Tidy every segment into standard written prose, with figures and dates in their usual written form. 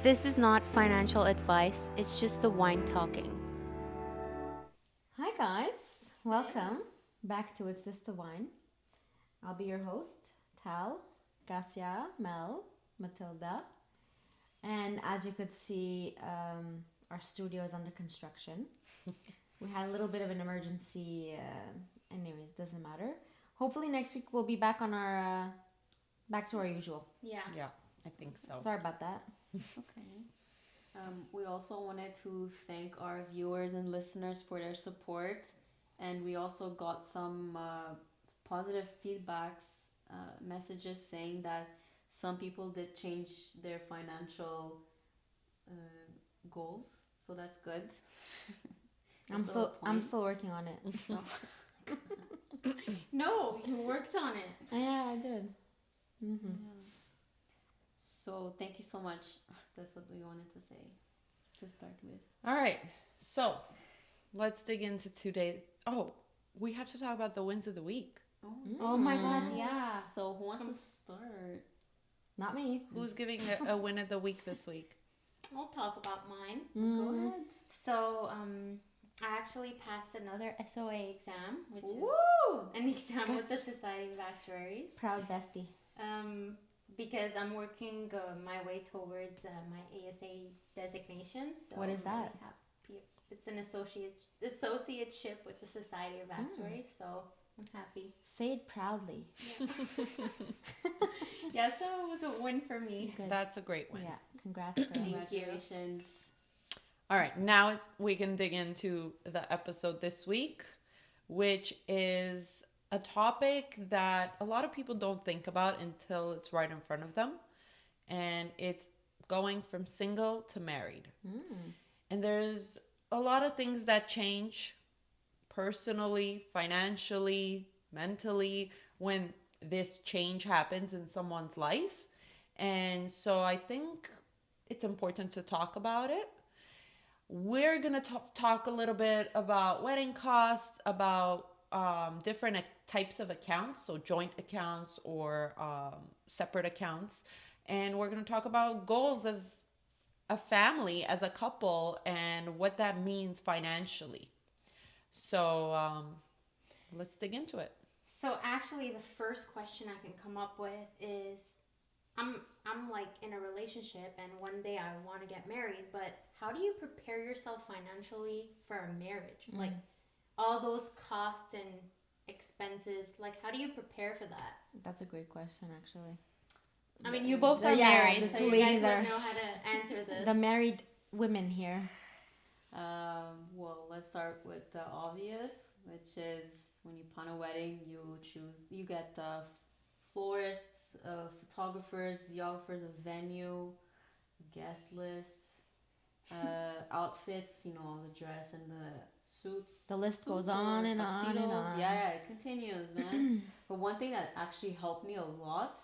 This is not financial advice, it's just the wine talking. Hi guys, welcome back to It's Just the Wine. I'll be your host, Tal, Gassia, Mel, Matilda. And as you could see, our studio is under construction. We had a little bit of an emergency. Anyways, doesn't matter. Hopefully next week we'll be back on our back to our usual. Yeah. Yeah, I think so. Sorry about that. Okay. We also wanted to thank our viewers and listeners for their support, and we also got some positive feedbacks, messages saying that some people did change their financial goals, so that's good. I'm still working on it. No, you worked on it. Yeah, I did. Mm-hmm. Yeah. So thank you so much. That's what we wanted to say to start with. All right, so let's dig into today's. Oh, we have to talk about the wins of the week. Oh my god, yeah. So who wants to start? Not me. Who's giving a win of the week this week? I'll talk about mine. Go ahead. So, I actually passed another SOA exam, which is Woo! an exam with the Society of Actuaries. Proud bestie. Because I'm working my way towards my ASA designation. So What is I'm really that? happy. It's an associateship with the Society of Actuaries, so I'm happy. Say it proudly. Yeah, so it was a win for me. Good. That's a great win. Yeah, congrats, girl. Thank you. Congratulations. All right, now we can dig into the episode this week, which is a topic that a lot of people don't think about until it's right in front of them. And it's going from single to married. And there's a lot of things that change personally, financially, mentally when this change happens in someone's life. And so I think it's important to talk about it. We're going to talk a little bit about wedding costs, about different types of accounts, so joint accounts or separate accounts. And we're going to talk about goals as a family, as a couple, and what that means financially. So let's dig into it. So actually, the first question I can come up with is, I'm like in a relationship, and one day I want to get married, but how do you prepare yourself financially for a marriage? Like all those costs and expenses, like how do you prepare for that? That's a great question, actually. I mean, you both are Yeah, married, the so two you guys ladies would are- know how to answer this. The married women here. Well, let's start with the obvious, which is when you plan a wedding, you get the florists, photographers, videographers, a venue, guest list, outfits, the dress and the suits. The list goes on and on and tuxedos. on. Yeah, it continues, man. But one thing that actually helped me a lot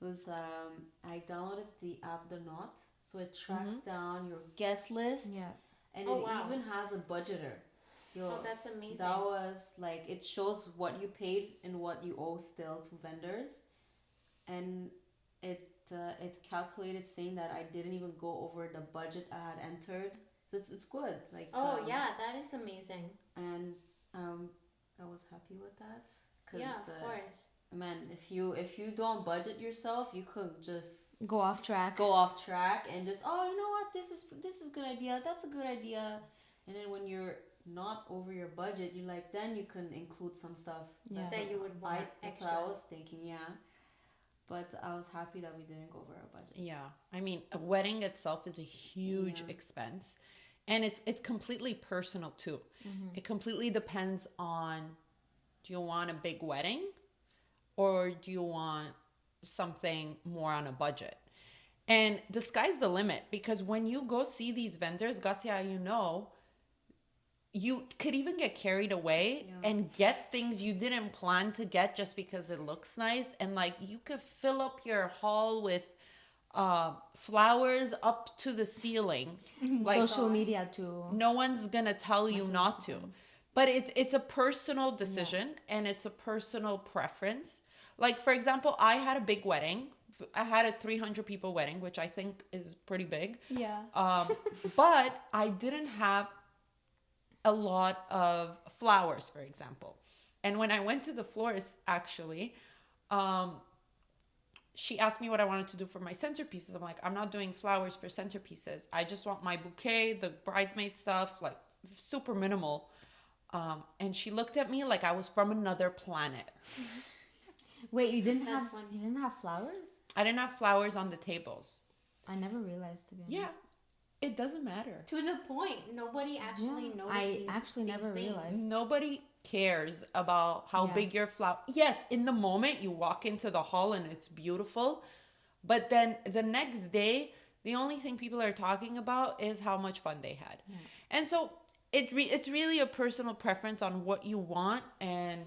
was I downloaded the app The Knot, so it tracks down your guest list, Yeah. and Oh, it wow. even has a budgeter. Oh, that's amazing. That was like, it shows what you paid and what you owe still to vendors, and it calculated saying that I didn't even go over the budget I had entered, so it's good. Like yeah, that is amazing. and I was happy with that. 'Cause, Yeah, of course. man, if you don't budget yourself, you could just Go off track. go off track and just, oh, you know what, this is a good idea, that's a good idea, and then when you're not over your budget, you like, then you can include some stuff Yeah. That you would want that's what I was extras. thinking, yeah. But I was happy that we didn't go over our budget. Yeah, I mean, a wedding itself is a huge expense, and it's completely personal too. It completely depends on, do you want a big wedding or do you want something more on a budget? And the sky's the limit, because when you go see these vendors, Gassia, you could even get carried away and get things you didn't plan to get just because it looks nice. And like, you could fill up your hall with flowers up to the ceiling. Like, Social media too. no one's gonna tell you not to. But it's a personal decision and it's a personal preference. Like, for example, I had a big wedding I had a 300 people wedding, which I think is pretty big. Yeah. But I didn't have a lot of flowers, for example. And when I went to the florist, actually, she asked me what I wanted to do for my centerpieces. I'm like, I'm not doing flowers for centerpieces. I just want my bouquet, the bridesmaid stuff, like super minimal. And she looked at me like I was from another planet. Wait, you didn't That's have funny. you didn't have flowers? I didn't have flowers on the tables. I never realized, to be honest. Yeah, it doesn't matter. To the point, nobody actually Yeah, notices. I actually these never things. realized. Nobody cares about how Yeah. big your flower. Yes, in the moment you walk into the hall and it's beautiful, but then the next day, the only thing people are talking about is how much fun they had. Yeah. And so it's really a personal preference on what you want and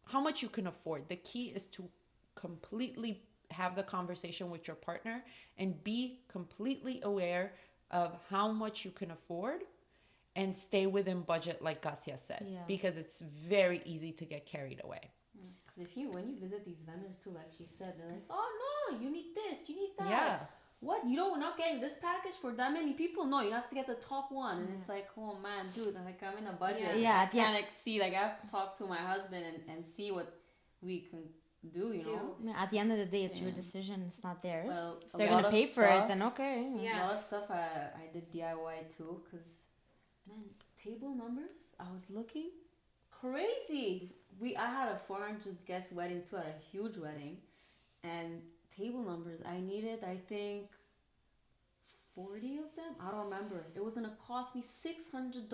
how much you can afford. The key is to completely have the conversation with your partner and be completely aware of how much you can afford and stay within budget, like Gassia said, Yeah. because it's very easy to get carried away. Because when you visit these vendors too, like she said, they're like, oh no, you need this, you need that. Yeah. What? We're not getting this package for that many people? No, you have to get the top one. And it's like, oh man, dude, like I'm in a budget. Yeah, I can't exceed. Like I have to talk to my husband and see what we can do, you know? I mean, at the end of the day, it's your Yeah. decision. It's not theirs. Well, if a they're lot gonna of pay for it, stuff- then okay. Yeah. A lot of stuff I did DIY too, because man, table numbers, I was looking crazy. I had a 400 guest wedding too, at a huge wedding, and table numbers, I needed, I think, 40 of them. I don't remember. It was gonna cost me $600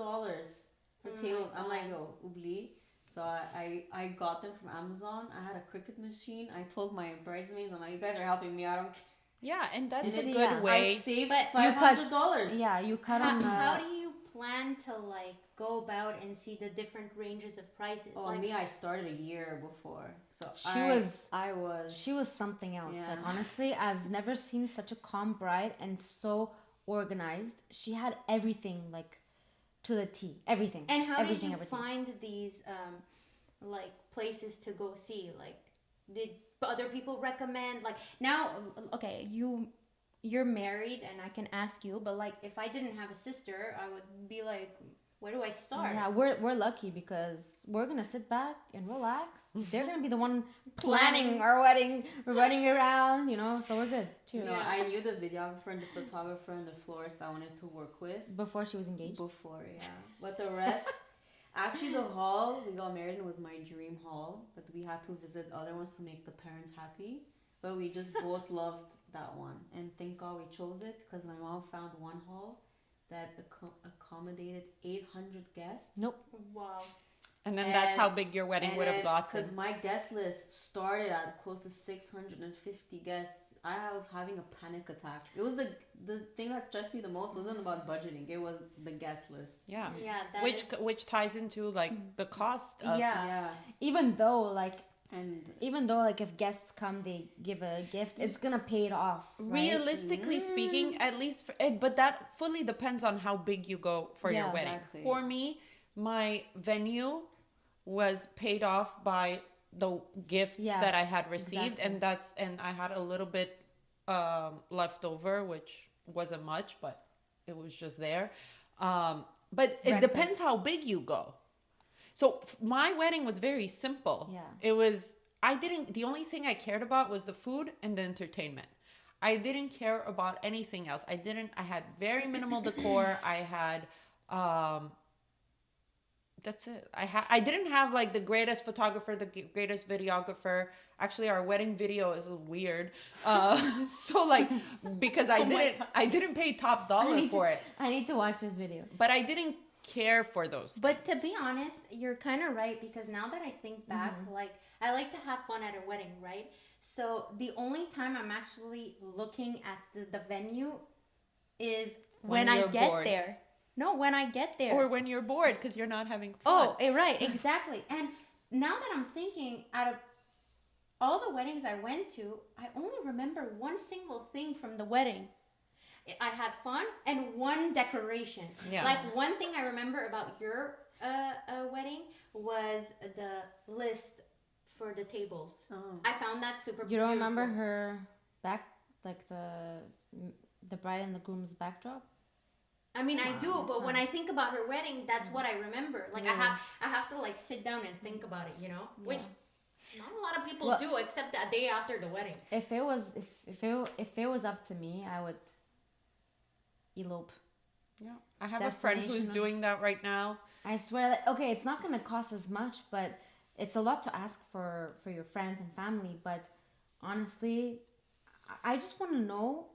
for Oh table. my I'm like, God. yo, oublie. So I got them from Amazon. I had a Cricut machine. I told my bridesmaids, I'm like, you guys are helping me. I don't care. Yeah, and that's And a it- good yeah. I way. saved But you cut- $500. Yeah, you cut How, on. how do you plan to like go about and see the different ranges of prices? Oh, like, me, I started a year before. So She was something else. Yeah. Like honestly, I've never seen such a calm bride and so organized. She had everything like to the T. Everything. and how everything, did you everything. find these like places to go see? Like, did other people recommend? Like now, okay, you're married, and I can ask you, but like if I didn't have a sister, I would be like, where do I start? Yeah, we're lucky because we're gonna sit back and relax. They're gonna be the one planning our wedding, running around, you know. So we're good. You Cheers. know, I knew the videographer and the photographer and the florist I wanted to work with Before she was engaged. before, yeah. But the rest, actually, the hall we got married in was my dream hall, but we had to visit other ones to make the parents happy. But we just both loved that one, and thank God we chose it because my mom found one hall that accommodated 800 guests. Nope. Wow. And then that's And- how big your wedding would have Because gotten. my guest list started at close to 650 guests. I was having a panic attack. It was the thing that stressed me the most wasn't about budgeting. It was the guest list. Yeah. Yeah, that Which ties into like the cost of yeah. Yeah. Even though like And if guests come, they give a gift, it's gonna pay it off. Right? realistically speaking, at least but that fully depends on how big you go for your Yeah, wedding. exactly. For me, my venue was paid off by the gifts Yeah, that I had received, exactly. and I had a little bit left over, which wasn't much, but it was just there. But it Breakfast. depends how big you go. So my wedding was very simple. Yeah. It was, the only thing I cared about was the food and the entertainment. I didn't care about anything else. I had very minimal decor. I had, that's it. I didn't have like the greatest photographer, the greatest videographer. Actually, our wedding video is weird. So like, because I didn't pay top dollar for it, I need to watch this video. but I didn't care for those. But to be honest, you're kind of right, because now that I think back, like I like to have fun at a wedding, right? So the only time I'm actually looking at the venue is when I you're get bored. there. No, when I get there. Or when you're bored because you're not having fun. Oh, right, exactly. And now that I'm thinking, out of all the weddings I went to, I only remember one single thing from the wedding. I had fun and one decoration. Yeah. Like one thing I remember about your wedding was the list for the tables. Oh. I found that super You don't remember beautiful. her back, like the bride and the groom's backdrop? I mean, I do, but when Huh. I think about her wedding, that's what I remember. Like I have to like sit down and think about it, you know, which not a lot of people Well- do, except that day after the wedding. If it was up to me, I would elope. Yeah. I have a friend who's Destination. doing that right now. I swear that, okay, it's not gonna cost as much, but it's a lot to ask for your friends and family. But honestly, I just want to know.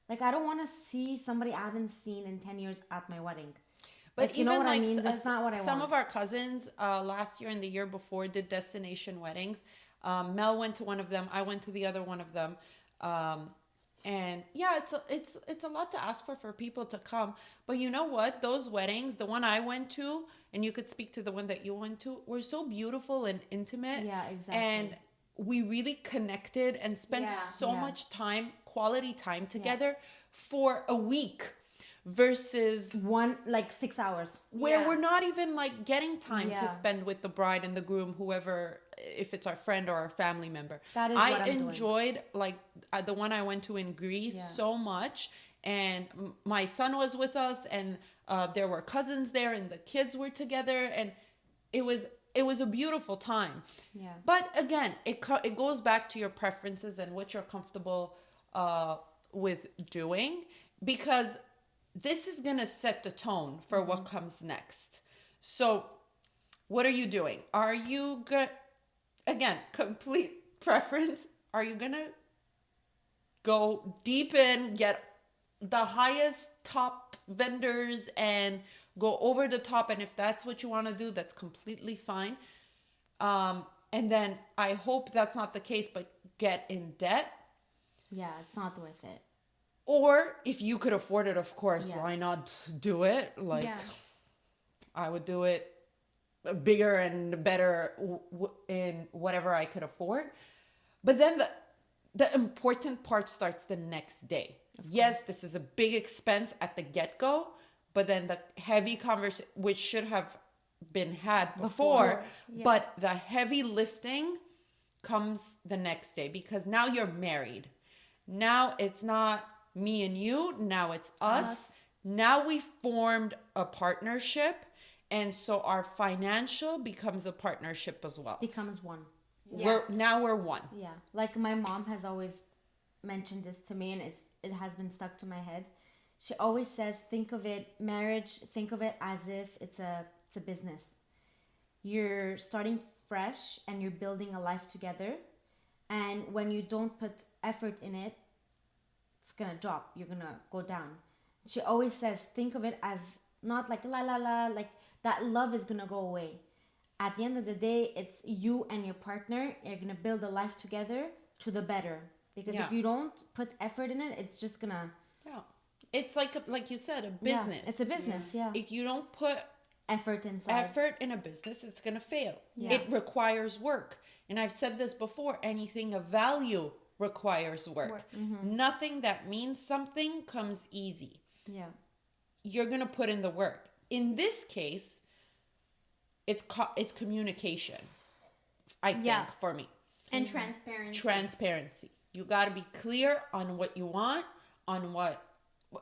Like, I don't want to see somebody I haven't seen in 10 years at my wedding. But Like, you know even what I like mean? That's not what I some want. of our cousins last year and the year before did destination weddings. Mel went to one of them. I went to the other one of them. And yeah, it's a lot to ask for people to come. But you know what? Those weddings, the one I went to, and you could speak to the one that you went to, were so beautiful and intimate. Yeah, exactly. And we really connected and spent Yeah. so Yeah. much time, quality time together for a week versus One, like 6 hours. where Yeah. we're not even like getting time to Yeah. spend with the bride and the groom, whoever, if it's our friend or our family member. That is I what I'm doing. enjoyed like the one I went to in Greece Yeah. so much, and my son was with us, and there were cousins there, and the kids were together, and it was a beautiful time. Yeah. But again, it goes back to your preferences and what you're comfortable with doing, because this is going to set the tone for what comes next. So what are you doing? Are you going to, again, complete preference, are you going to go deep in, get the highest top vendors and go over the top? And if that's what you want to do, that's completely fine. And then I hope that's not the case, but get in debt. Yeah, it's not worth it. Or if you could afford it, of course, Yeah. why not do it? Like, Yeah. I would do it bigger and better in whatever I could afford. But then the important part starts the next day. Yes, this is a big expense at the get-go, but then the heavy conversation, which should have been had before, yeah. but the heavy lifting comes the next day, because now you're married. Now it's not me and you, now it's us. Now we formed a partnership, and so our financial becomes a partnership as well. Becomes one. Yeah. We're one. Yeah, like my mom has always mentioned this to me, and it has been stuck to my head. She always says, think of it, marriage, think of it as if it's a business. You're starting fresh and you're building a life together, and when you don't put effort in it, it's gonna drop. You're gonna go down. She always says, think of it as not like la la la, like that love is gonna go away. At the end of the day, it's you and your partner. You're gonna build a life together to the better. Because Yeah. if you don't put effort in it, it's just gonna. Yeah. It's like you said, a Yeah, business. it's a business, yeah. If you don't put Effort inside. effort in a business, it's going to fail. Yeah. It requires work. And I've said this before, anything of value requires work. Nothing that means something comes easy. Yeah. You're going to put in the work. In this case, it's communication, I think, Yeah. for me. And transparency. Transparency. You got to be clear on what you want, on what,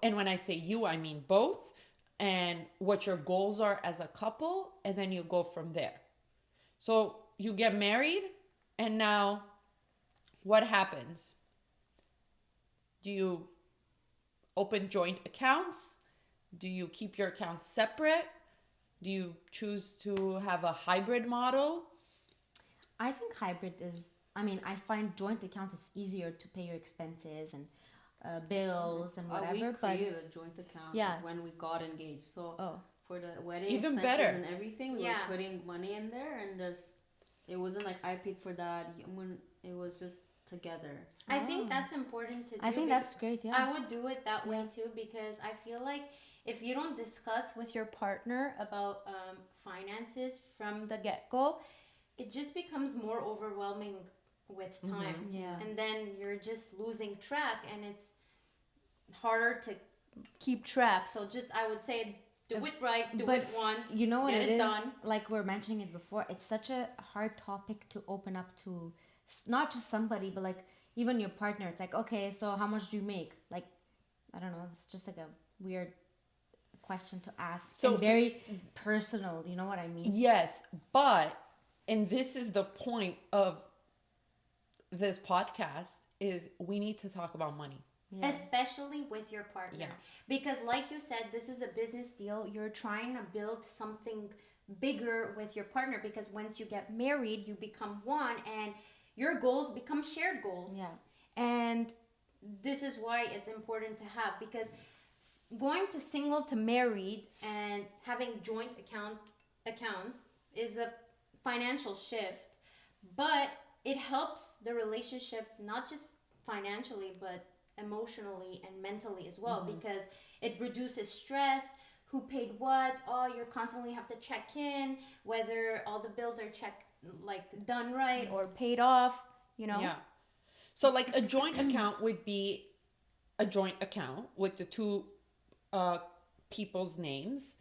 and when I say you, I mean both, and what your goals are as a couple, and then you go from there. So you get married, and now what happens? Do you open joint accounts? Do you keep your accounts separate? Do you choose to have a hybrid model? I think hybrid is. I mean, I find joint account is easier to pay your expenses and bills and We whatever. But created a joint account Yeah. when we got engaged. So oh, for the wedding Even expenses better. and everything, we Yeah. were putting money in there, and it wasn't like I paid for that. When it was just together. I think that's important to do. I think because that's great. Yeah. I would do it that way too, because I feel like if you don't discuss with your partner about finances from the get-go, it just becomes more overwhelming with time. Yeah. And then you're just losing track, and it's harder to keep track. So just, I would say, Do it right. Do But it once. you know what get it it is? done. Like we're mentioning it before, it's such a hard topic to open up to not just somebody, but like even your partner. It's like, okay, so how much do you make? Like, I don't know. It's just like a weird question to ask. So- And very personal. You know what I mean? Yes, but, and this is the point of this podcast, is we need to talk about money. Yeah. Especially with your partner. Yeah. Because like you said, this is a business deal. You're trying to build something bigger with your partner, because once you get married, you become one and your goals become shared goals. Yeah. And this is why it's important to have, because going to single to married and having joint accounts is a financial shift, but it helps the relationship not just financially but emotionally and mentally as well, because it reduces stress. Who paid what? Oh, you constantly have to check in whether all the bills are done right or paid off, you know. Yeah. So like a joint account would be a joint account with the two people's names,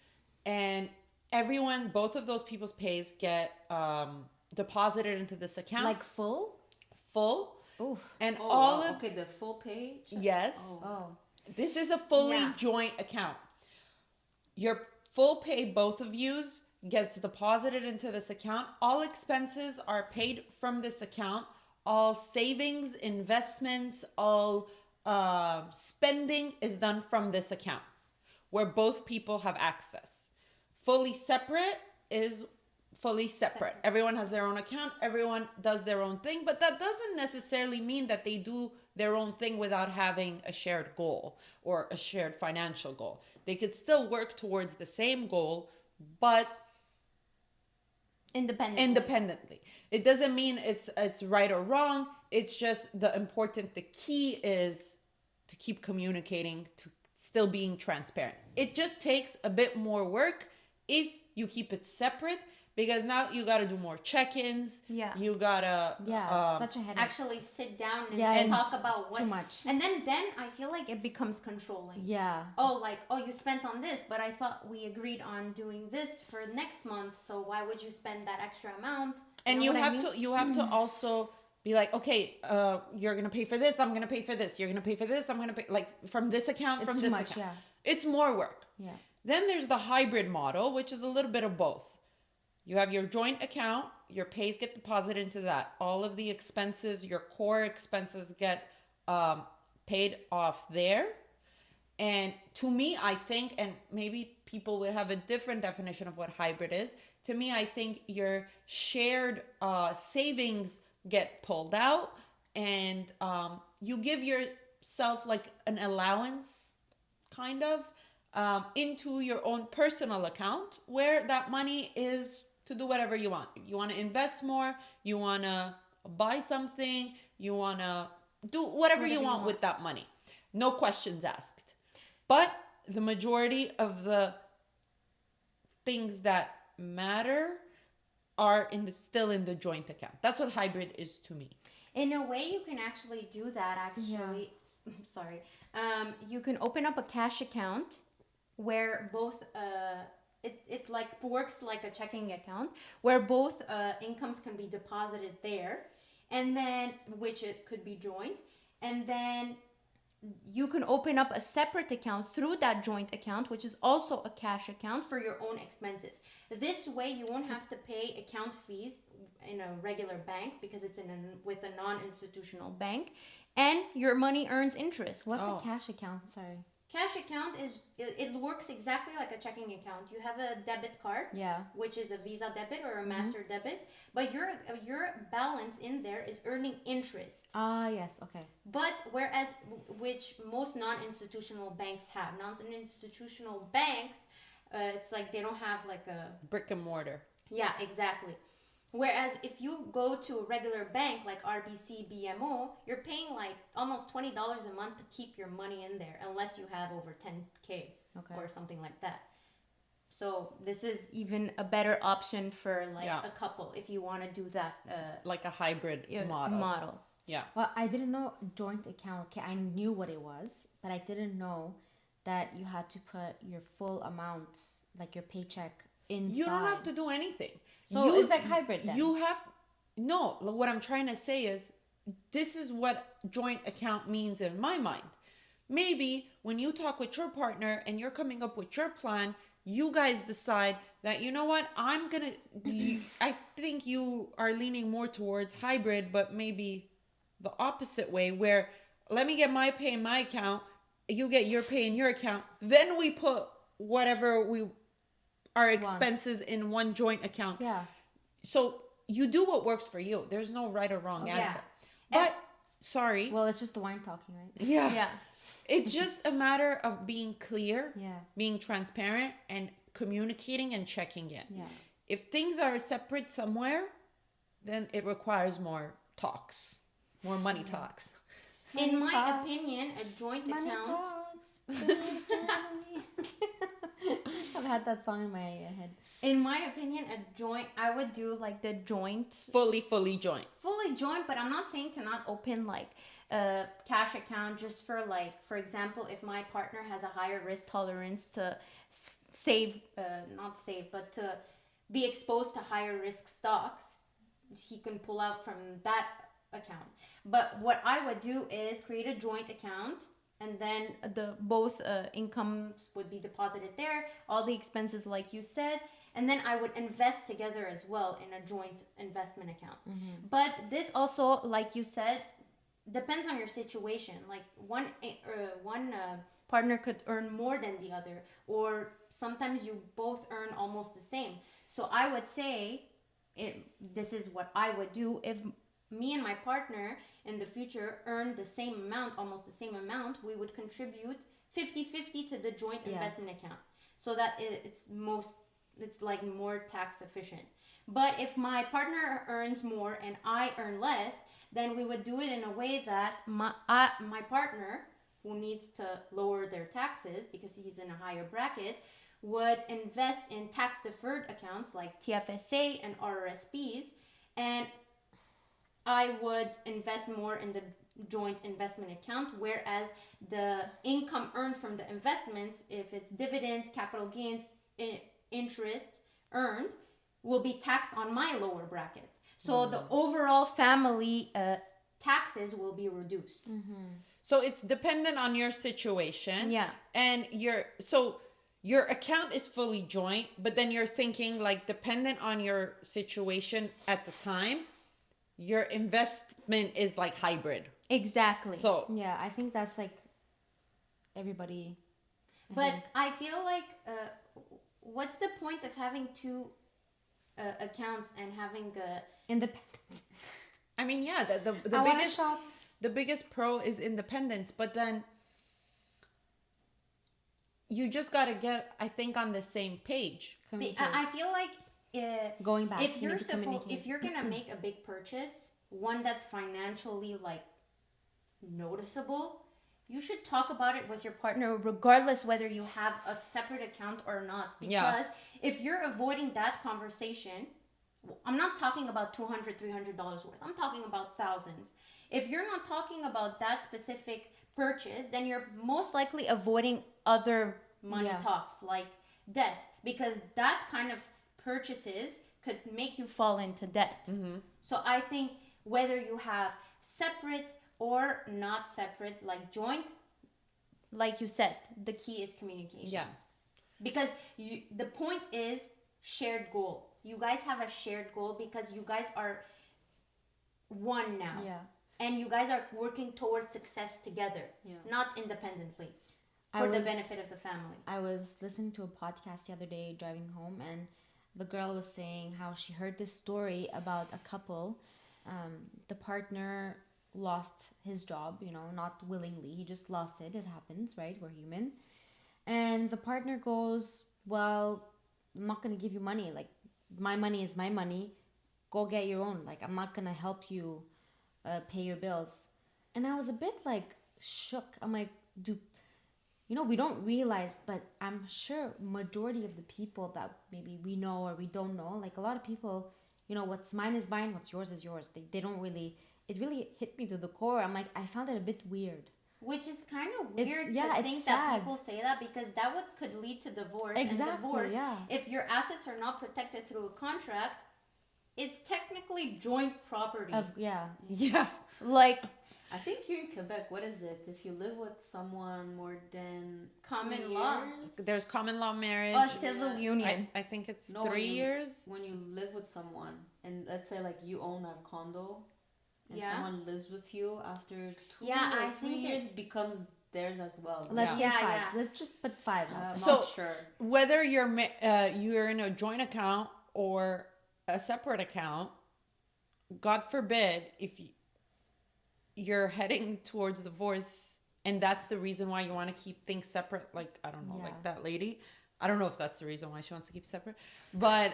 and everyone, both of those people's pays get deposited into this account, Like full? full, Oof. and Oh, all wow. of Okay, the full page. yes, Oh. this is a fully Yeah. joint account. Your full pay, both of yous, gets deposited into this account. All expenses are paid from this account. All savings, investments, all spending is done from this account, where both people have access. Fully separate is fully separate. Everyone has their own account. Everyone does their own thing, but that doesn't necessarily mean that they do their own thing without having a shared goal or a shared financial goal. They could still work towards the same goal, but independently. It doesn't mean it's right or wrong. It's just the key is to keep communicating, to still being transparent. It just takes a bit more work if you keep it separate, because now you got to do more check-ins. Yeah. You got to Yeah, it's such a headache. Actually sit down and, Yeah, and it's talk about what too much. And then I feel like it becomes controlling. Yeah. Oh, you spent on this, but I thought we agreed on doing this for next month, so why would you spend that extra amount? and know you what I have mean? to you have to also be like, okay, you're gonna pay for this, I'm gonna pay for this, you're gonna pay for this, I'm gonna pay, like, from this account, It's from too this much, account. yeah. It's more work. Yeah. Then there's the hybrid model, which is a little bit of both. You have your joint account, your pays get deposited into that. All of the expenses, your core expenses get paid off there. And to me, I think, and maybe people would have a different definition of what hybrid is. To me, I think your shared savings get pulled out, and you give yourself like an allowance, kind of, into your own personal account, where that money is to do whatever you want. You want to invest more, you want to buy something, you want to do whatever you want with that money. No questions asked. But the majority of the things that matter are still in the joint account. That's what hybrid is to me. In a way, you can actually do that. Actually, sorry. You can open up a cash account where both it like works like a checking account, where both incomes can be deposited there, and then which it could be joint, and then you can open up a separate account through that joint account, which is also a cash account for your own expenses. This way, you won't have to pay account fees in a regular bank, because it's with a non-institutional bank, and your money earns interest. What's a cash account? Sorry. Cash account it works exactly like a checking account. You have a debit card, Yeah. which is a Visa debit or a Master debit, but your balance in there is earning interest. Ah, yes. Okay. But whereas which most non-institutional banks have, non-institutional banks, it's like they don't have like a Brick and mortar. yeah, exactly. Whereas if you go to a regular bank like RBC, BMO, you're paying like almost $20 a month to keep your money in there, unless you have over 10K or something like that. So this is even a better option for like a couple if you want to do that. Like a hybrid model. Yeah. Well, I didn't know joint account. Okay, I knew what it was, but I didn't know that you had to put your full amount, like your paycheck, inside. You don't have to do anything. So it's like hybrid then. You have no. What I'm trying to say is, this is what joint account means in my mind. Maybe when you talk with your partner and you're coming up with your plan, you guys decide that, you know what, I think you are leaning more towards hybrid, but maybe the opposite way, where let me get my pay in my account, you get your pay in your account, then we put whatever our expenses in one joint account. Yeah. So you do what works for you. There's no right or wrong answer. But sorry. Well, it's just the wine talking, right? Yeah. Yeah. It's just a matter of being clear, Yeah. being transparent, and communicating and checking in. Yeah. If things are separate somewhere, then it requires more talks, more money talks. In my talks. opinion, a joint Money account. talks. I've had that song in my head. In my opinion, I would do like the joint, Fully joint. fully joint, but I'm not saying to not open like a cash account just for like, for example, if my partner has a higher risk tolerance to not save, but to be exposed to higher risk stocks, he can pull out from that account. But what I would do is create a joint account, and then the both incomes would be deposited there, all the expenses like you said, and then I would invest together as well in a joint investment account. But this also, like you said, depends on your situation. Like one partner could earn more than the other, or sometimes you both earn almost the same. So I would say this is what I would do if me and my partner in the future earn the same amount, almost the same amount. We would contribute 50-50 to the joint investment account, so that it's like more tax efficient. But if my partner earns more and I earn less, then we would do it in a way that my partner, who needs to lower their taxes because he's in a higher bracket, would invest in tax deferred accounts like TFSA and RRSPs, and I would invest more in the joint investment account, whereas the income earned from the investments, if it's dividends, capital gains, interest earned, will be taxed on my lower bracket. So the overall family taxes will be reduced. So it's dependent on your situation. Yeah. And your account is fully joint, but then you're thinking like, dependent on your situation at the time, your investment is like hybrid. Exactly. So Yeah, I think that's like everybody. But I feel like, what's the point of having two accounts and having Independent. I mean, yeah, the biggest pro is independence, but then you just gotta get, I think, on the same page. I feel like Going back, if you you're need to communicate. if you're gonna make a big purchase, one that's financially like noticeable, you should talk about it with your partner regardless whether you have a separate account or not. Because if you're avoiding that conversation, I'm not talking about $200, $300 worth. I'm talking about thousands. If you're not talking about that specific purchase, then you're most likely avoiding other money talks like debt, because that kind of purchases could make you fall into debt. So I think whether you have separate or not separate, like joint, like you said, the key is communication. Yeah. Because the point is shared goal. You guys have a shared goal because you guys are one now. Yeah. And you guys are working towards success together, not independently, for the benefit of the family. I was listening to a podcast the other day driving home, and the girl was saying how she heard this story about a couple. The partner lost his job, not willingly. He just lost it. It happens, right? We're human. And the partner goes, well, I'm not going to give you money. Like, my money is my money. Go get your own. Like, I'm not going to help you pay your bills. And I was a bit like shook. I'm like, we don't realize, but I'm sure majority of the people that maybe we know or we don't know, like a lot of people, what's mine is mine, what's yours is yours. They don't really, it really hit me to the core. I'm like, I found it a bit weird. Which is kind of It's- weird yeah, to it's think that sad. people say that, because that could lead to divorce. And Exactly, divorce, yeah. if your assets are not protected through a contract, it's technically joint property. Yeah. Yeah. Like, I think here in Quebec, what is it? If you live with someone more than Common 2 law. years? There's common law marriage. A civil Yeah. union. I think it's No, 3 you- years. When you live with someone, and let's say like you own that condo, and Yeah. someone lives with you after 2 Yeah, or I 3 think years, it becomes theirs as well. Let's Yeah. say Yeah, 5. yeah. Let's just put 5 I'm out there. So- not sure. Whether you're in a joint account or a separate account, God forbid if you're heading towards divorce and that's the reason why you want to keep things separate, like I don't know, Yeah. like that lady. I don't know if that's the reason why she wants to keep separate, but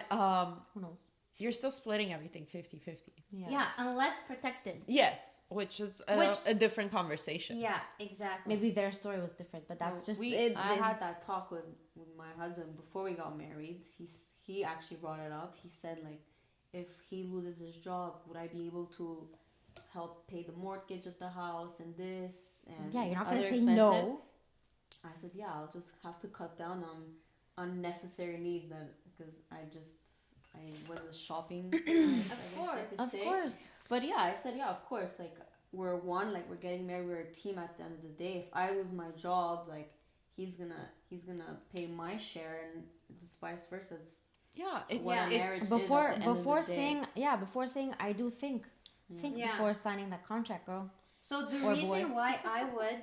Who knows? you're still splitting everything 50-50. Yeah, unless protected. Yes, which is a different conversation. Yeah, exactly. Maybe their story was different, but that's Well, just I they- had that talk with my husband before we got married. He actually brought it up. He said like, if he loses his job, would I be able to help pay the mortgage of the house and this and Yeah, you're not other gonna say expenses? no. I said, yeah, I'll just have to cut down on unnecessary needs because I was a shopping. Of Of course. But yeah, I said, yeah, of course. Like, we're one, like, we're getting married, we're a team at the end of the day. If I lose my job, like, he's gonna pay my share, and just vice versa. It's Yeah, it's what a it- marriage is Before at the end of before the day. saying before saying I do think Yeah. before signing that contract, girl. So the Or reason boy. why I would,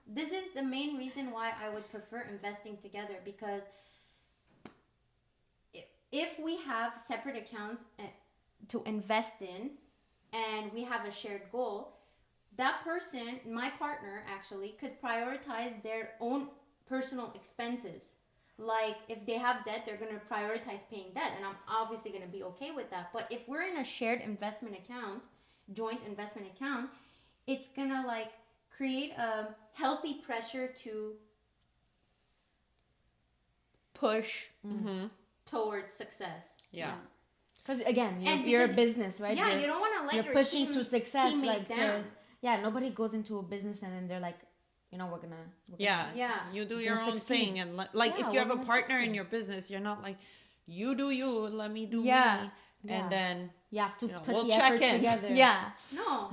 this is the main reason why I would prefer investing together, because if we have separate accounts to invest in, and we have a shared goal, that person, my partner actually, could prioritize their own personal expenses. Like if they have debt, they're gonna prioritize paying debt, and I'm obviously gonna be okay with that. But if we're in a shared investment account, joint investment account, it's gonna like create a healthy pressure to push Mhm. towards success. Yeah. Because again, And you're a because- business, right? Yeah, you don't want to let you're your pushing team, to success, teammate like down. yeah. Nobody goes into a business and then they're like, we're gonna Yeah. Yeah. You do We're your gonna own succeed. thing, and like Yeah, if you have we're a gonna partner in succeed. your business, you're not like you do you, let me do Yeah. me, Yeah. and then You have to You know, put we'll the check effort in. together. Yeah. No.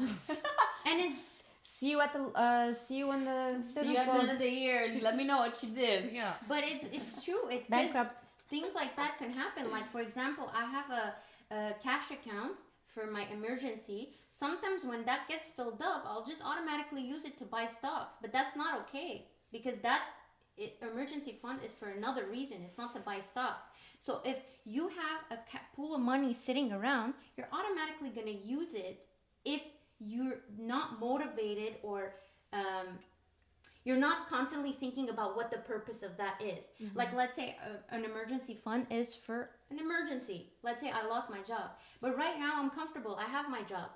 And it's See you at the see you when the See business you at the end goes of the year. Let me know what you did. yeah, but it's true. It bankrupt. things like that can happen. Like for example, I have a cash account for my emergency. Sometimes when that gets filled up, I'll just automatically use it to buy stocks. But that's not okay, because emergency fund is for another reason. It's not to buy stocks. So if you have a pool of money sitting around, you're automatically going to use it if you're not motivated, or you're not constantly thinking about what the purpose of that is. Like, let's say an emergency fund is for an emergency. Let's say I lost my job, but right now I'm comfortable. I have my job,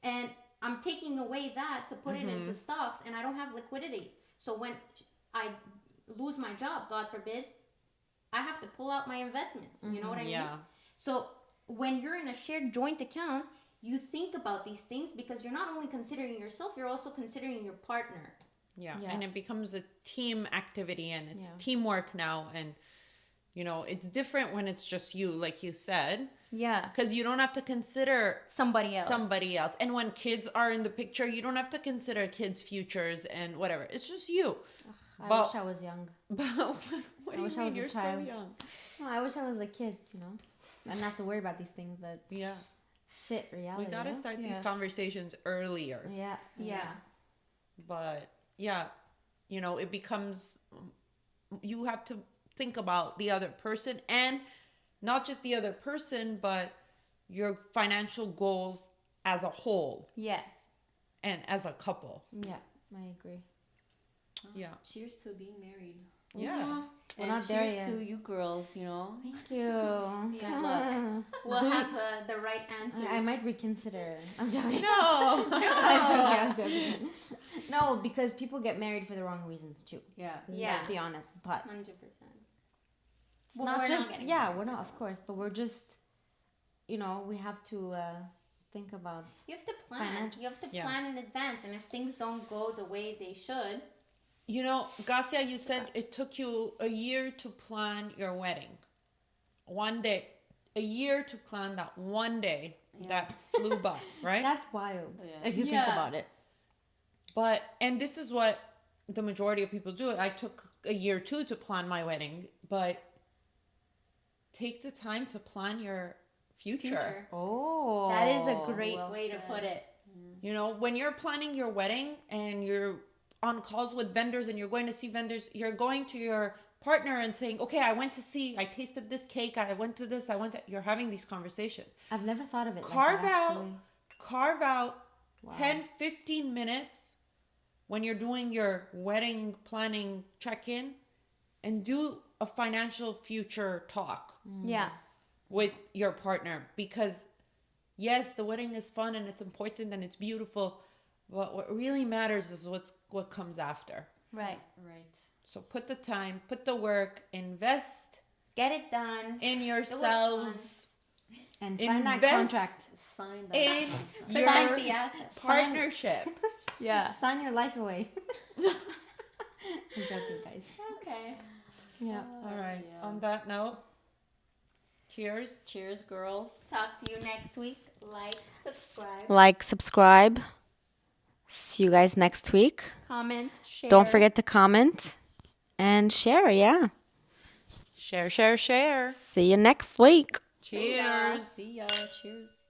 and I'm taking away that to put it into stocks, and I don't have liquidity. So when I lose my job, God forbid, I have to pull out my investments. You know what I mean? yeah, So when you're in a shared joint account, you think about these things, because you're not only considering yourself, you're also considering your partner. yeah, Yeah. and it becomes a team activity, and it's Yeah. teamwork now, and you know it's different when it's just you, like you said, Yeah. because you don't have to consider Somebody else. somebody else, and when kids are in the picture, you don't have to consider kids' futures and whatever. It's just you. I But- wish I was young. But what do you wish I mean? was a You're so child. young. No, I wish I was a kid, and not to worry about these things, but Yeah, shit, reality. we gotta yeah? start Yeah. these conversations earlier. Yeah. Yeah. But yeah, it becomes, you have to think about the other person, and not just the other person, but your financial goals as a whole Yes. and as a couple. Yeah, I agree. Yeah. Cheers to being married. Yeah. We're And not there cheers yet. to you girls, Thank you. Yeah. luck. We'll Do have the right answers. I might reconsider. I'm joking. No. I'm joking. No, because people get married for the wrong reasons too. Yeah. Yeah. Let's be honest. But 100%. it's Well, not we're not just getting yeah, married. we're not, of course, but we're just we have to think about. You have to plan. You have to Yeah. plan in advance, and if things don't go the way they should, You know, Gassia, you said it took you a year to plan your wedding. One day. A year to plan that one day that flew by, right? That's wild Yeah. if you think Yeah. about it. But, and this is what the majority of people do. I took a year too to plan my wedding, but take the time to plan your future. Oh, that is a great well way to said. put it. You know, when you're planning your wedding and you're on calls with vendors and you're going to see vendors, you're going to your partner and saying, okay, I tasted this cake, I went to this, you're having these conversations. I've never thought of it. Carve like that, out actually. carve out Wow. 10, 15 minutes when you're doing your wedding planning check-in and do a financial future talk Yeah. with your partner, because yes, the wedding is fun and it's important and it's beautiful, but what really matters is what comes after. Right. Right. So put the time, put the work, invest Get it done. in yourselves, And sign that invest contract. Sign that. in Sign your the assets. partnership. Yeah. Sign your life away. I'm joking, guys. Okay. Yeah. All right. Yeah. On that note, cheers. Cheers, girls. Talk to you next week. Like, subscribe, Like, subscribe. See you guys next week. comment, share. Don't forget to comment and share. Yeah. Share, share, share. See you next week. Cheers. See ya. Cheers.